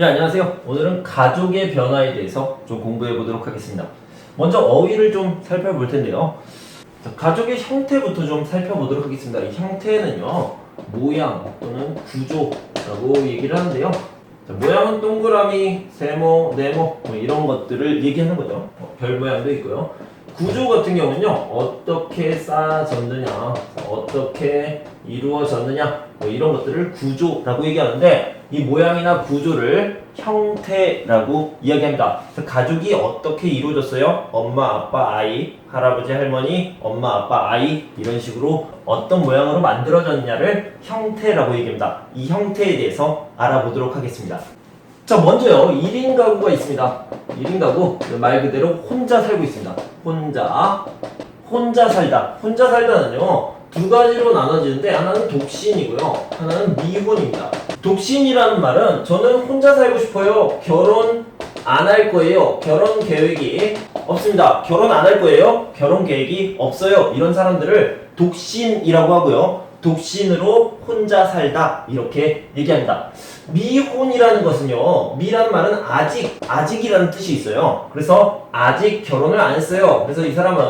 네, 안녕하세요. 오늘은 가족의 변화에 대해서 좀 공부해 보도록 하겠습니다. 먼저 어휘를 좀 살펴볼 텐데요. 자, 가족의 형태부터 좀 살펴보도록 하겠습니다. 이 형태는요, 모양 또는 구조라고 얘기를 하는데요. 자, 모양은 동그라미, 세모, 네모 뭐 이런 것들을 얘기하는 거죠. 별 모양도 있고요. 구조 같은 경우는요, 어떻게 쌓아졌느냐, 어떻게 이루어졌느냐, 뭐 이런 것들을 구조라고 얘기하는데, 이 모양이나 구조를 형태라고 이야기합니다. 그래서 가족이 어떻게 이루어졌어요? 엄마, 아빠, 아이, 할아버지, 할머니, 엄마, 아빠, 아이 이런 식으로 어떤 모양으로 만들어졌냐를 형태라고 얘기합니다. 이 형태에 대해서 알아보도록 하겠습니다. 자, 먼저요, 1인 가구가 있습니다. 1인 가구, 말 그대로 혼자 살고 있습니다. 혼자 살다. 혼자 살다는요, 두 가지로 나눠지는데, 하나는 독신이고요, 하나는 미혼입니다. 독신이라는 말은, 저는 혼자 살고 싶어요. 결혼 안 할 거예요. 결혼 계획이 없습니다. 결혼 안 할 거예요. 결혼 계획이 없어요. 이런 사람들을 독신이라고 하고요. 독신으로 혼자 살다 이렇게 얘기합니다. 미혼이라는 것은요, 미라는 말은 아직이라는 뜻이 있어요. 그래서 아직 결혼을 안 했어요. 그래서 이 사람은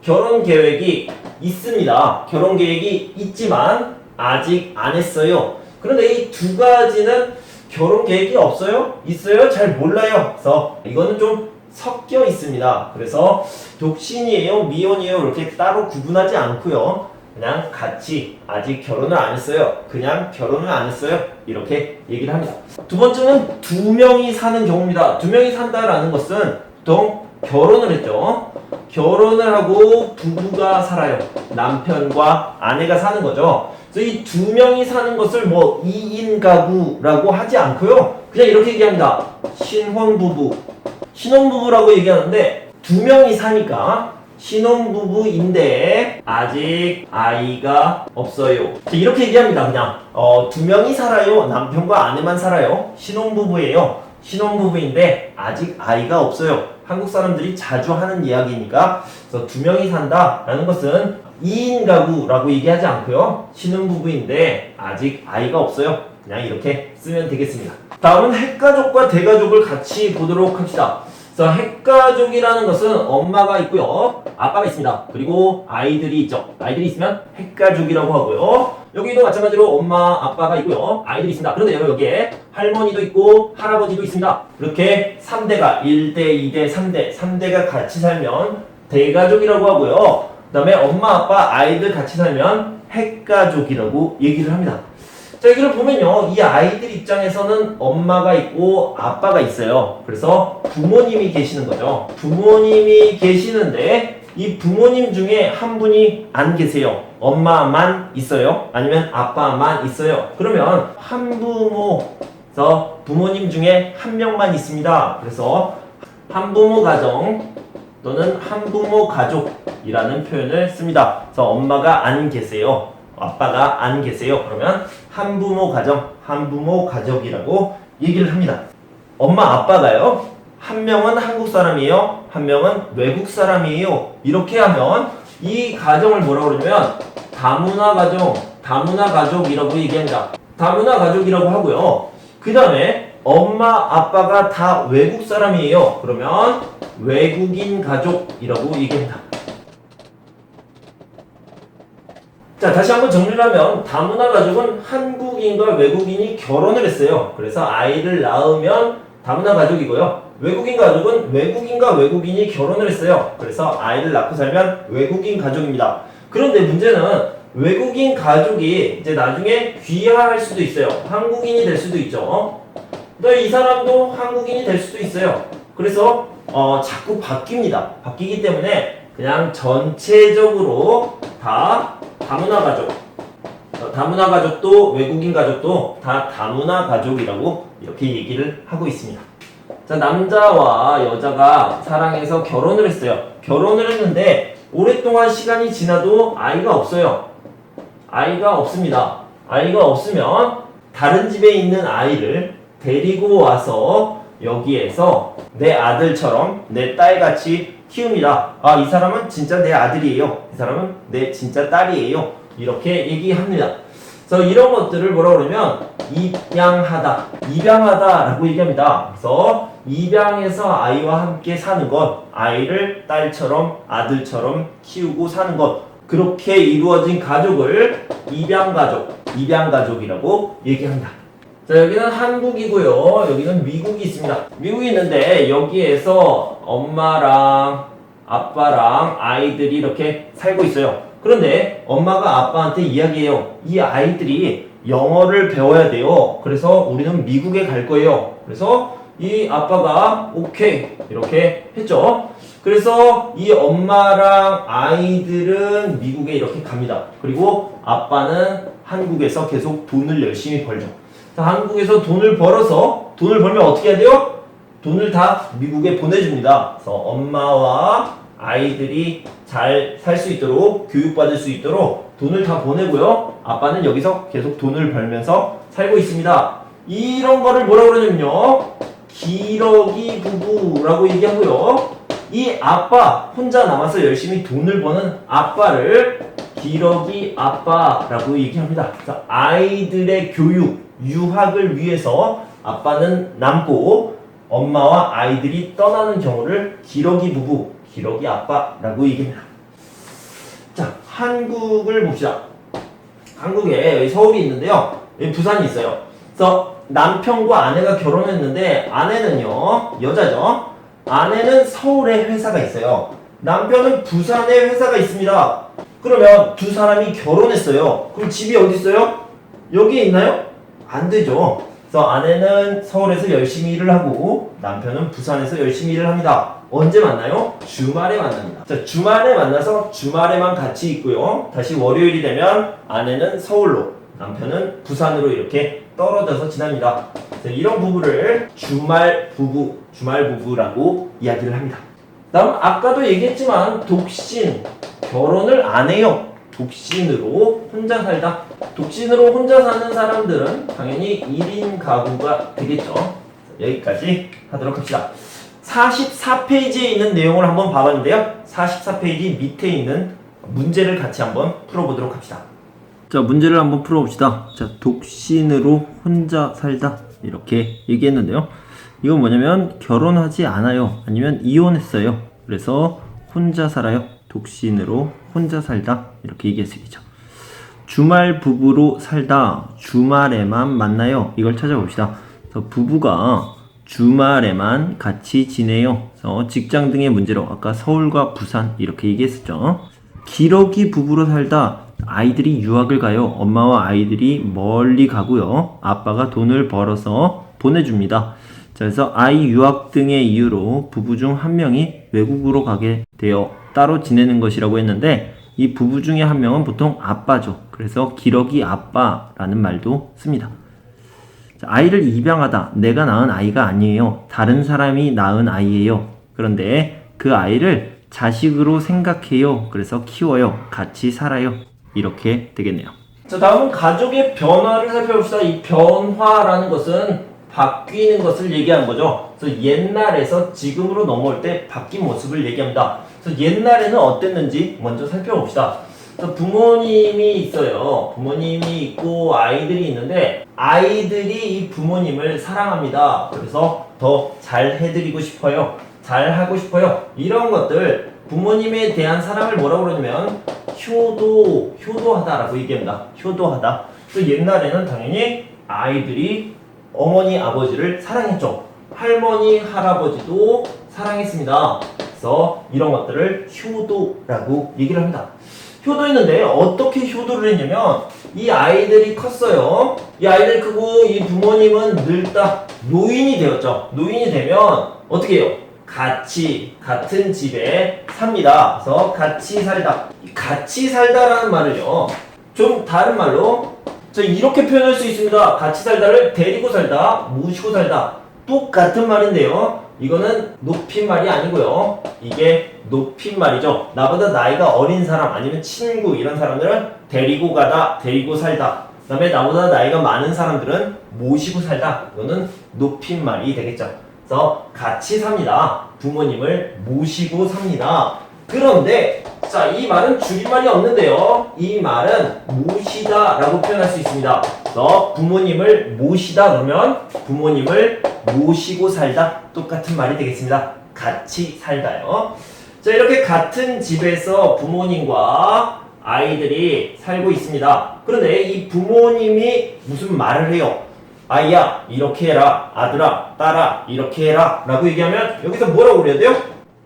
결혼 계획이 있습니다. 결혼 계획이 있지만 아직 안 했어요. 그런데 이 두 가지는 결혼 계획이 없어요? 있어요? 잘 몰라요. 그래서 이거는 좀 섞여 있습니다. 그래서 독신이에요? 미혼이에요? 이렇게 따로 구분하지 않고요. 그냥 같이 아직 결혼을 안 했어요. 그냥 결혼을 안 했어요. 이렇게 얘기를 합니다. 두 번째는 두 명이 사는 경우입니다. 두 명이 산다라는 것은 보통 결혼을 했죠. 결혼을 하고 부부가 살아요. 남편과 아내가 사는 거죠. 그래서 이 두 명이 사는 것을 뭐 2인 가구라고 하지 않고요. 그냥 이렇게 얘기합니다. 신혼부부라고 얘기하는데 두 명이 사니까 신혼부부인데 아직 아이가 없어요. 이렇게 얘기합니다. 그냥 두 명이 살아요. 남편과 아내만 살아요. 신혼부부예요. 신혼부부인데 아직 아이가 없어요. 한국 사람들이 자주 하는 이야기니까, 그래서 두 명이 산다라는 것은 2인 가구라고 얘기하지 않고요. 신혼부부인데 아직 아이가 없어요. 그냥 이렇게 쓰면 되겠습니다. 다음은 핵가족과 대가족을 같이 보도록 합시다. 그래서 핵가족이라는 것은 엄마가 있고요, 아빠가 있습니다. 그리고 아이들이 있죠. 아이들이 있으면 핵가족이라고 하고요. 여기도 마찬가지로 엄마, 아빠가 있고요, 아이들이 있습니다. 그런데 여기에 할머니도 있고 할아버지도 있습니다. 이렇게 3대가 1대, 2대, 3대가 같이 살면 대가족이라고 하고요. 그 다음에 엄마, 아빠, 아이들 같이 살면 핵가족이라고 얘기를 합니다. 자, 여기를 보면요, 이 아이들 입장에서는 엄마가 있고 아빠가 있어요. 그래서 부모님이 계시는 거죠. 부모님이 계시는데 이 부모님 중에 한 분이 안 계세요. 엄마만 있어요? 아니면 아빠만 있어요? 그러면 한부모에서 부모님 중에 한 명만 있습니다. 그래서 한부모 가정 또는 한부모 가족이라는 표현을 씁니다. 그래서 엄마가 안 계세요. 아빠가 안 계세요. 그러면 한부모 가정, 한부모 가족이라고 얘기를 합니다. 엄마, 아빠가요, 한 명은 한국 사람이에요, 한 명은 외국 사람이에요. 이렇게 하면 이 가정을 뭐라고 그러냐면 다문화 가정, 다문화 가족이라고 얘기합니다. 다문화 가족이라고 하고요. 그 다음에 엄마, 아빠가 다 외국 사람이에요. 그러면 외국인 가족이라고 얘기합니다. 자, 다시 한번 정리를 하면 다문화 가족은 한국인과 외국인이 결혼을 했어요. 그래서 아이를 낳으면 다문화 가족이고요. 외국인 가족은 외국인과 외국인이 결혼을 했어요. 그래서 아이를 낳고 살면 외국인 가족입니다. 그런데 문제는 외국인 가족이 이제 나중에 귀화할 수도 있어요. 한국인이 될 수도 있죠. 이 사람도 한국인이 될 수도 있어요. 그래서 자꾸 바뀝니다. 바뀌기 때문에 그냥 전체적으로 다 다문화 가족, 다문화 가족도 외국인 가족도 다 다문화 가족이라고 이렇게 얘기를 하고 있습니다. 자, 남자와 여자가 사랑해서 결혼을 했어요. 결혼을 했는데 오랫동안 시간이 지나도 아이가 없어요. 아이가 없습니다. 아이가 없으면 다른 집에 있는 아이를 데리고 와서 여기에서 내 아들처럼 내 딸같이 키웁니다. 아, 이 사람은 진짜 내 아들이에요. 이 사람은 내 진짜 딸이에요. 이렇게 얘기합니다. 그래서 이런 것들을 뭐라 그러면 입양하다라고 얘기합니다. 그래서 입양해서 아이와 함께 사는 것, 아이를 딸처럼 아들처럼 키우고 사는 것, 그렇게 이루어진 가족을 입양가족이라고 얘기합니다. 자, 여기는 한국이고요. 여기는 미국이 있습니다. 미국이 있는데 여기에서 엄마랑 아빠랑 아이들이 이렇게 살고 있어요. 그런데 엄마가 아빠한테 이야기해요. 이 아이들이 영어를 배워야 돼요. 그래서 우리는 미국에 갈 거예요. 그래서 이 아빠가 오케이 이렇게 했죠. 그래서 이 엄마랑 아이들은 미국에 이렇게 갑니다. 그리고 아빠는 한국에서 계속 돈을 열심히 벌죠. 자, 한국에서 돈을 벌면 어떻게 해야 돼요? 돈을 다 미국에 보내줍니다. 그래서 엄마와 아이들이 잘 살 수 있도록, 교육받을 수 있도록 돈을 다 보내고요. 아빠는 여기서 계속 돈을 벌면서 살고 있습니다. 이런 거를 뭐라고 그러냐면요, 기러기 부부라고 얘기하고요. 이 아빠 혼자 남아서 열심히 돈을 버는 아빠를 기러기 아빠라고 얘기합니다. 그래서 아이들의 교육, 유학을 위해서 아빠는 남고 엄마와 아이들이 떠나는 경우를 기러기 부부, 기러기 아빠라고 얘기합니다. 자, 한국을 봅시다. 한국에 여기 서울이 있는데요. 여기 부산이 있어요. 그래서 남편과 아내가 결혼했는데 아내는요, 여자죠. 아내는 서울에 회사가 있어요. 남편은 부산에 회사가 있습니다. 그러면 두 사람이 결혼했어요. 그럼 집이 어디 있어요? 여기에 있나요? 안 되죠. 그래서 아내는 서울에서 열심히 일을 하고 남편은 부산에서 열심히 일을 합니다. 언제 만나요? 주말에 만납니다. 자, 주말에 만나서 주말에만 같이 있고요. 다시 월요일이 되면 아내는 서울로, 남편은 부산으로 이렇게 떨어져서 지납니다. 자, 이런 부부를 주말 부부라고 이야기를 합니다. 다음 아까도 얘기했지만 독신, 결혼을 안 해요. 독신으로 혼자 살다. 독신으로 혼자 사는 사람들은 당연히 1인 가구가 되겠죠. 여기까지 하도록 합시다. 44페이지에 있는 내용을 한번 봐봤는데요. 44페이지 밑에 있는 문제를 같이 한번 풀어보도록 합시다. 자, 문제를 한번 풀어봅시다. 자, 독신으로 혼자 살다 이렇게 얘기했는데요. 이건 뭐냐면 결혼하지 않아요. 아니면 이혼했어요. 그래서 혼자 살아요. 독신으로 혼자 살다 이렇게 얘기했습니다. 주말 부부로 살다, 주말에만 만나요. 이걸 찾아봅시다. 그래서 부부가 주말에만 같이 지내요. 그래서 직장 등의 문제로 아까 서울과 부산 이렇게 얘기했었죠. 기러기 부부로 살다, 아이들이 유학을 가요. 엄마와 아이들이 멀리 가고요. 아빠가 돈을 벌어서 보내줍니다. 자, 그래서 아이 유학 등의 이유로 부부 중 한 명이 외국으로 가게 되어 따로 지내는 것이라고 했는데 이 부부 중에 한 명은 보통 아빠죠. 그래서 기러기 아빠라는 말도 씁니다. 자, 아이를 입양하다, 내가 낳은 아이가 아니에요. 다른 사람이 낳은 아이예요. 그런데 그 아이를 자식으로 생각해요. 그래서 키워요. 같이 살아요. 이렇게 되겠네요. 자, 다음은 가족의 변화를 살펴봅시다. 이 변화라는 것은 바뀌는 것을 얘기하는 거죠. 그래서 옛날에서 지금으로 넘어올 때 바뀐 모습을 얘기합니다. 그래서 옛날에는 어땠는지 먼저 살펴봅시다. 그래서 부모님이 있어요. 부모님이 있고 아이들이 있는데 아이들이 이 부모님을 사랑합니다. 그래서 더 잘 해드리고 싶어요. 잘 하고 싶어요. 이런 것들, 부모님에 대한 사랑을 뭐라고 그러냐면 효도하다라고 얘기합니다. 효도하다. 또 옛날에는 당연히 아이들이 어머니, 아버지를 사랑했죠. 할머니, 할아버지도 사랑했습니다. 그래서 이런 것들을 효도라고 얘기를 합니다. 효도했는데 어떻게 효도를 했냐면 이 아이들이 컸어요. 이 아이들이 크고 이 부모님은 늙다 노인이 되었죠. 노인이 되면 어떻게 해요? 같은 집에 삽니다. 그래서 같이 살다. 같이 살다라는 말을요, 좀 다른 말로 이렇게 표현할 수 있습니다. 같이 살다를 데리고 살다, 모시고 살다. 똑같은 말인데요. 이거는 높임말이 아니고요. 이게 높임말이죠. 나보다 나이가 어린 사람 아니면 친구 이런 사람들은 데리고 가다, 데리고 살다. 그 다음에 나보다 나이가 많은 사람들은 모시고 살다. 이거는 높임말이 되겠죠. 그래서 같이 삽니다. 부모님을 모시고 삽니다. 그런데 자, 이 말은 줄임말이 없는데요. 이 말은 모시다 라고 표현할 수 있습니다. 그래서 부모님을 모시다 그러면 부모님을 모시고 살다 똑같은 말이 되겠습니다. 같이 살다요. 자, 이렇게 같은 집에서 부모님과 아이들이 살고 있습니다. 그런데 이 부모님이 무슨 말을 해요? 아이야 이렇게 해라, 아들아 딸아 이렇게 해라 라고 얘기하면 여기서 뭐라고 그래야 돼요?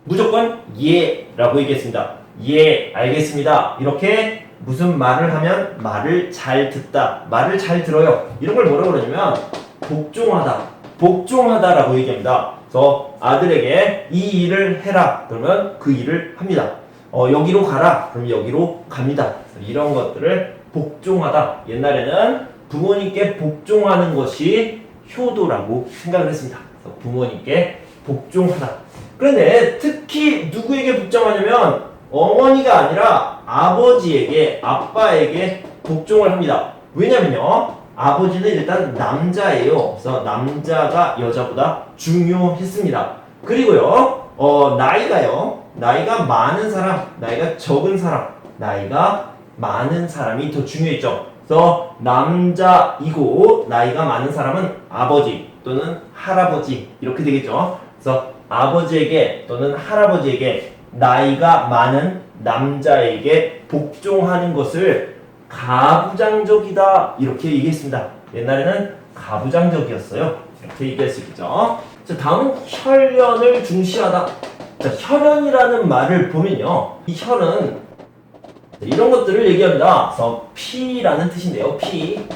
무조건 예 라고 얘기했습니다. 예 알겠습니다. 이렇게 무슨 말을 하면 말을 잘 듣다, 말을 잘 들어요, 이런 걸 뭐라고 그러냐면 복종하다, 복종하다 라고 얘기합니다. 그래서 아들에게 이 일을 해라 그러면 그 일을 합니다. 여기로 가라 그럼 여기로 갑니다. 이런 것들을 복종하다, 옛날에는 부모님께 복종하는 것이 효도라고 생각을 했습니다. 그래서 부모님께 복종하다. 그런데 특히 누구에게 복종하냐면 어머니가 아니라 아버지에게, 아빠에게 복종을 합니다. 왜냐면요, 아버지는 일단 남자예요. 그래서 남자가 여자보다 중요했습니다. 그리고요, 나이가 많은 사람, 나이가 적은 사람, 나이가 많은 사람이 더 중요했죠. 그래서 남자이고 나이가 많은 사람은 아버지 또는 할아버지 이렇게 되겠죠. 그래서 아버지에게 또는 할아버지에게 나이가 많은 남자에게 복종하는 것을 가부장적이다 이렇게 얘기했습니다. 옛날에는 가부장적이었어요. 이렇게 얘기할 수 있겠죠. 자, 다음은 혈연을 중시하다. 자, 혈연이라는 말을 보면요, 이 혈은 이런 것들을 얘기합니다. 그래서 피라는 뜻인데요. 피.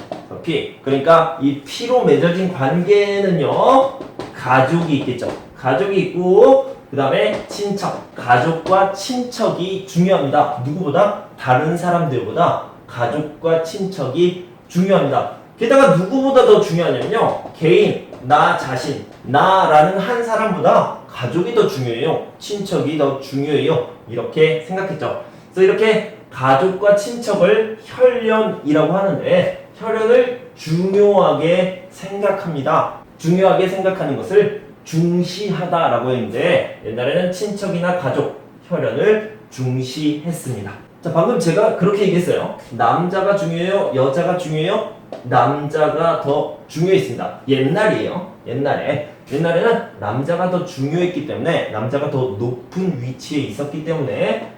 그러니까 이 피로 맺어진 관계는요, 가족이 있겠죠. 가족이 있고 그 다음에 친척. 가족과 친척이 중요합니다. 누구보다? 다른 사람들보다 가족과 친척이 중요합니다. 게다가 누구보다 더 중요하냐면요, 개인, 나 자신, 나라는 한 사람보다 가족이 더 중요해요. 친척이 더 중요해요. 이렇게 생각했죠. 그래서 이렇게 가족과 친척을 혈연이라고 하는데, 혈연을 중요하게 생각합니다. 중요하게 생각하는 것을 중시하다라고 했는데, 옛날에는 친척이나 가족, 혈연을 중시했습니다. 자, 방금 제가 그렇게 얘기했어요. 남자가 중요해요? 여자가 중요해요? 남자가 더 중요했습니다. 옛날이에요. 옛날에는 남자가 더 중요했기 때문에, 남자가 더 높은 위치에 있었기 때문에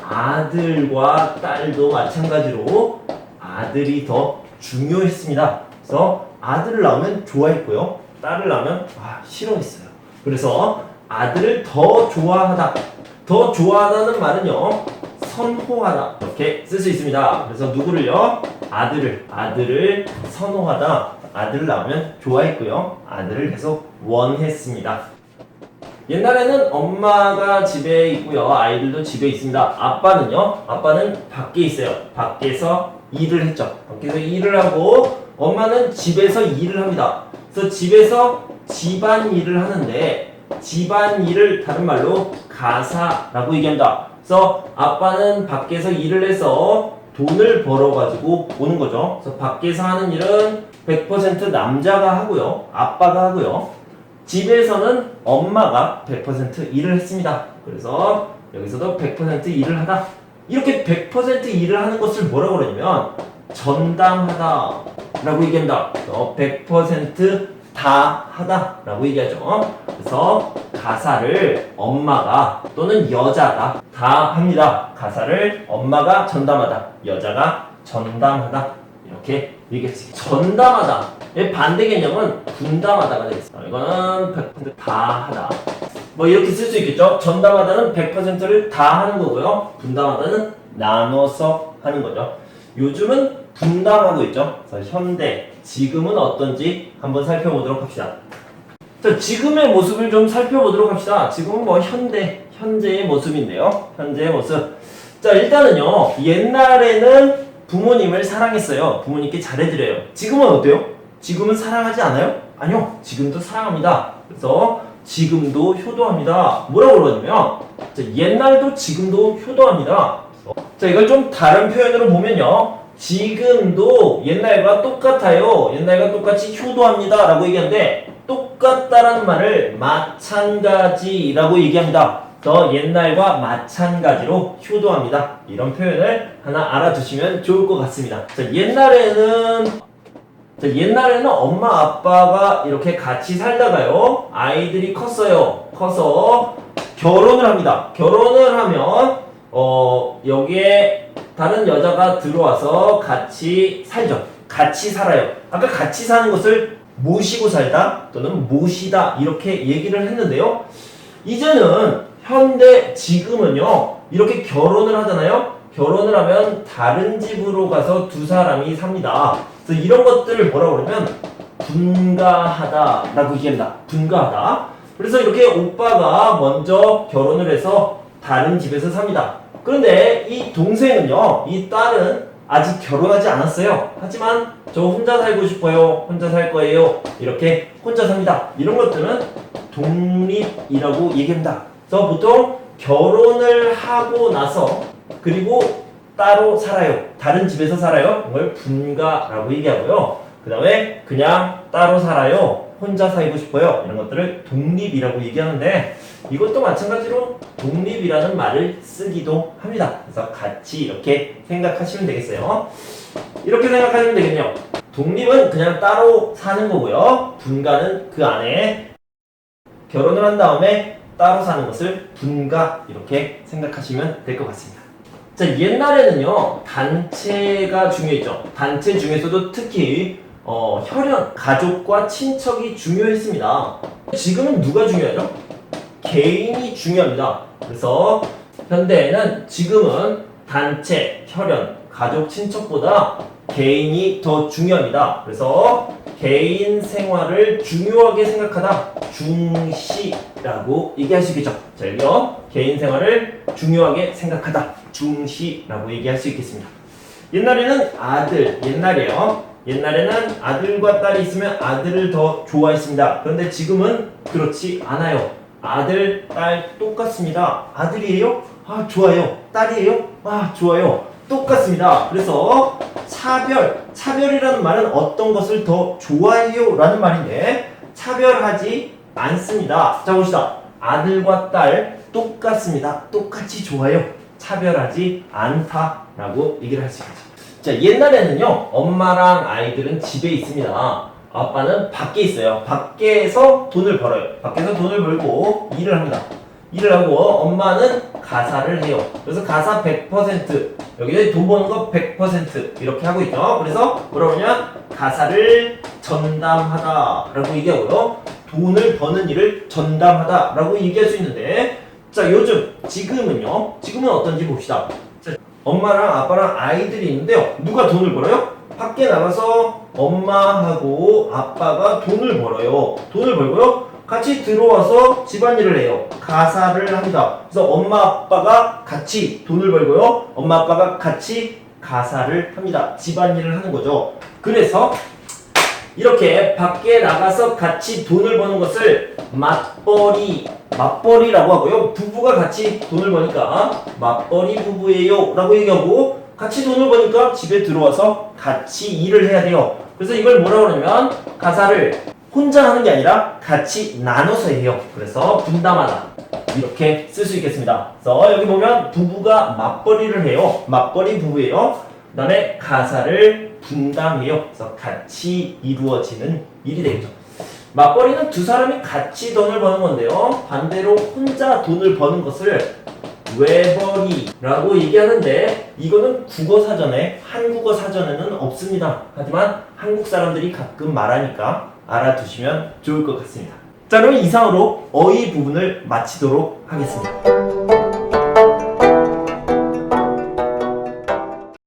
아들과 딸도 마찬가지로 아들이 더 중요했습니다. 그래서 아들을 낳으면 좋아했고요, 딸을 낳으면 싫어했어요. 그래서 아들을 더 좋아하다, 더 좋아하다는 말은요, 선호하다 이렇게 쓸 수 있습니다. 그래서 누구를요? 아들을 선호하다, 아들을 낳으면 좋아했고요, 아들을 계속 원했습니다. 옛날에는 엄마가 집에 있고요, 아이들도 집에 있습니다. 아빠는 밖에 있어요. 밖에서 일을 했죠. 밖에서 일을 하고, 엄마는 집에서 일을 합니다. 그래서 집에서 집안일을 하는데, 집안일을 다른 말로 가사라고 얘기합니다. 그래서 아빠는 밖에서 일을 해서 돈을 벌어가지고 오는 거죠. 그래서 밖에서 하는 일은 100% 남자가 하고요, 아빠가 하고요, 집에서는 엄마가 100% 일을 했습니다. 그래서 여기서도 100% 일을 하다. 이렇게 100% 일을 하는 것을 뭐라고 그러냐면 전담하다 라고 얘기합니다. 100% 다 하다 라고 얘기하죠. 그래서 가사를 엄마가 또는 여자가 다 합니다. 가사를 엄마가 전담하다, 여자가 전담하다 이렇게 얘기할 수 있겠죠. 전담하다의 반대 개념은 분담하다가 되겠습니다. 이거는 100% 다 하다, 뭐 이렇게 쓸 수 있겠죠. 전담하다는 100%를 다 하는 거고요, 분담하다는 나눠서 하는 거죠. 요즘은 분담하고 있죠. 그래서 현대, 지금은 어떤지 한번 살펴보도록 합시다. 자, 지금의 모습을 좀 살펴보도록 합시다. 지금은 뭐 현재의 모습인데요. 현재의 모습. 자, 일단은요, 옛날에는 부모님을 사랑했어요. 부모님께 잘해드려요. 지금은 어때요? 지금은 사랑하지 않아요? 아니요, 지금도 사랑합니다. 그래서 지금도 효도합니다. 뭐라고 그러냐면, 자, 옛날도 지금도 효도합니다. 자, 이걸 좀 다른 표현으로 보면요, 지금도 옛날과 똑같아요, 옛날과 똑같이 효도합니다 라고 얘기하는데, 똑같다라는 말을 마찬가지라고 얘기합니다. 그래서 옛날과 마찬가지로 효도합니다. 이런 표현을 하나 알아두시면 좋을 것 같습니다. 자, 옛날에는 엄마 아빠가 이렇게 같이 살다가요. 아이들이 컸어요. 커서 결혼을 합니다. 결혼을 하면 여기에 다른 여자가 들어와서 같이 살죠. 같이 살아요. 아까 같이 사는 것을 모시고 살다 또는 모시다 이렇게 얘기를 했는데요. 이제는 지금은요. 이렇게 결혼을 하잖아요. 결혼을 하면 다른 집으로 가서 두 사람이 삽니다. 그래서 이런 것들을 뭐라고 그러면 분가하다라고 얘기합니다. 분가하다. 그래서 이렇게 오빠가 먼저 결혼을 해서 다른 집에서 삽니다. 그런데 이 동생은요, 이 딸은 아직 결혼하지 않았어요. 하지만 저 혼자 살고 싶어요. 혼자 살 거예요. 이렇게 혼자 삽니다. 이런 것들은 독립이라고 얘기합니다. 그래서 보통 결혼을 하고 나서 그리고 따로 살아요. 다른 집에서 살아요. 이걸 분가라고 얘기하고요. 그 다음에 그냥 따로 살아요. 혼자 살고 싶어요. 이런 것들을 독립이라고 얘기하는데 이것도 마찬가지로 독립이라는 말을 쓰기도 합니다. 그래서 같이 이렇게 생각하시면 되겠어요. 이렇게 생각하시면 되겠네요. 독립은 그냥 따로 사는 거고요. 분가는 그 안에 결혼을 한 다음에 따로 사는 것을 분가 이렇게 생각하시면 될 것 같습니다. 자, 옛날에는요 단체가 중요했죠. 단체 중에서도 특히 혈연, 가족과 친척이 중요했습니다. 지금은 누가 중요하죠? 개인이 중요합니다. 그래서 현대에는 지금은 단체, 혈연, 가족, 친척보다 개인이 더 중요합니다. 그래서 개인 생활을 중요하게 생각하다 중시라고 얘기할 수 있겠죠. 자, 여기요. 개인 생활을 중요하게 생각하다 중시라고 얘기할 수 있겠습니다. 옛날에는 옛날에는 아들과 딸이 있으면 아들을 더 좋아했습니다. 그런데 지금은 그렇지 않아요. 아들, 딸 똑같습니다. 아들이에요? 아, 좋아요. 딸이에요? 아, 좋아요. 똑같습니다. 그래서 차별이라는 말은 어떤 것을 더 좋아해요? 라는 말인데 차별하지 않습니다. 자, 봅시다. 아들과 딸 똑같습니다. 똑같이 좋아요. 차별하지 않다라고 얘기를 할 수 있겠죠. 자, 옛날에는요, 엄마랑 아이들은 집에 있습니다. 아빠는 밖에 있어요. 밖에서 돈을 벌어요. 밖에서 돈을 벌고 일을 합니다. 일을 하고 엄마는 가사를 해요. 그래서 가사 100%, 여기에 돈 버는 거 100% 이렇게 하고 있죠. 그래서 뭐라고 하면 가사를 전담하다라고 얘기하고요. 돈을 버는 일을 전담하다라고 얘기할 수 있는데, 자, 지금은 어떤지 봅시다. 자, 엄마랑 아빠랑 아이들이 있는데요. 누가 돈을 벌어요? 밖에 나가서 엄마하고 아빠가 돈을 벌어요. 돈을 벌고요. 같이 들어와서 집안일을 해요. 가사를 합니다. 그래서 엄마 아빠가 같이 돈을 벌고요. 엄마 아빠가 같이 가사를 합니다. 집안일을 하는 거죠. 그래서 이렇게 밖에 나가서 같이 돈을 버는 것을 맞벌이라고 하고요. 부부가 같이 돈을 버니까 맞벌이 부부예요 라고 얘기하고, 같이 돈을 버니까 집에 들어와서 같이 일을 해야 돼요. 그래서 이걸 뭐라고 하냐면 가사를 혼자 하는 게 아니라 같이 나눠서 해요. 그래서 분담하다 이렇게 쓸 수 있겠습니다. 그래서 여기 보면 부부가 맞벌이를 해요. 맞벌이 부부예요. 그 다음에 가사를 분담해요. 그래서 같이 이루어지는 일이 되겠죠. 맞벌이는 두 사람이 같이 돈을 버는 건데요. 반대로 혼자 돈을 버는 것을 외벌이라고 얘기하는데, 이거는 한국어 사전에는 없습니다. 하지만 한국 사람들이 가끔 말하니까 알아두시면 좋을 것 같습니다. 자, 그럼 이상으로 어휘 부분을 마치도록 하겠습니다.